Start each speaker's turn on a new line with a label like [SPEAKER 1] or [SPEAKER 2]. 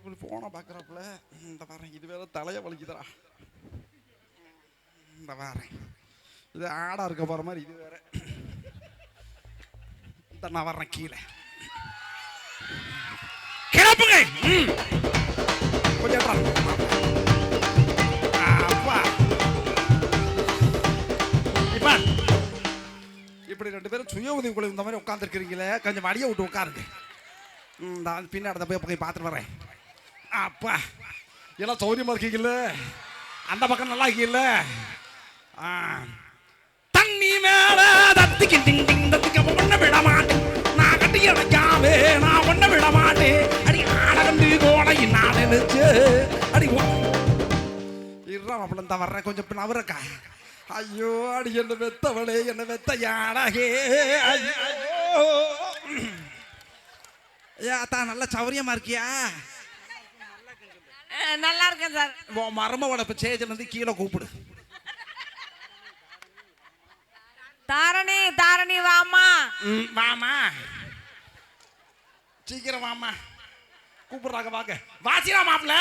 [SPEAKER 1] போனை பார்க்குறாப்புல. இந்த பாருங்க, இது வேற தலையை வலிக்குதுடா. இந்த பாருங்க, இது ஆடா இருக்க போற மாதிரி இது வேற. இந்த நான் வர்றேன் கீழே. கிளப்புங்க கொஞ்சம். அப்பா இப்ப இப்படி 2 பேரும் சுய உதவி குழு இந்த மாதிரி உட்காந்துருக்கிறீங்களே, கொஞ்சம் வடிய விட்டு உட்காருங்க. பின்னாடி போய் பார்த்துட்டு வரேன். அப்பா எல்லாம் சௌரியமா இருக்கீங்கல்ல? அந்த பக்கம் நல்லா இருக்கீங்கல்ல? தண்ணி மேல தத்திக்கு டிங் டிங் தத்திக்க ஒண்ண விட மாட்டேன். நான் கட்டி அடைக்காவே நான் ஒண்ண விட மாட்டேன். அடி ஆடகண்டு கோடை நான் நினைச்சு அடி இருறான் தான் வர்றேன். கொஞ்சம் நவரக்கா. ஐயோ அடி என்ன வெத்தவளே, என்ன வெத்த யாடகே. ஐயோ ஏத்தா நல்ல சௌரியமா இருக்கியா?
[SPEAKER 2] நல்லா இருக்கேன் சார்.
[SPEAKER 1] மருமவளை இப்ப சேஜன் வந்து கீழே கூப்பிடு.
[SPEAKER 2] தாரணி தாரணி வாமா.
[SPEAKER 1] வாமா சீக்கிரம் வாமா. கூப்பிடுறாங்க வாங்க. வாசிரா மாப்பிள்ள.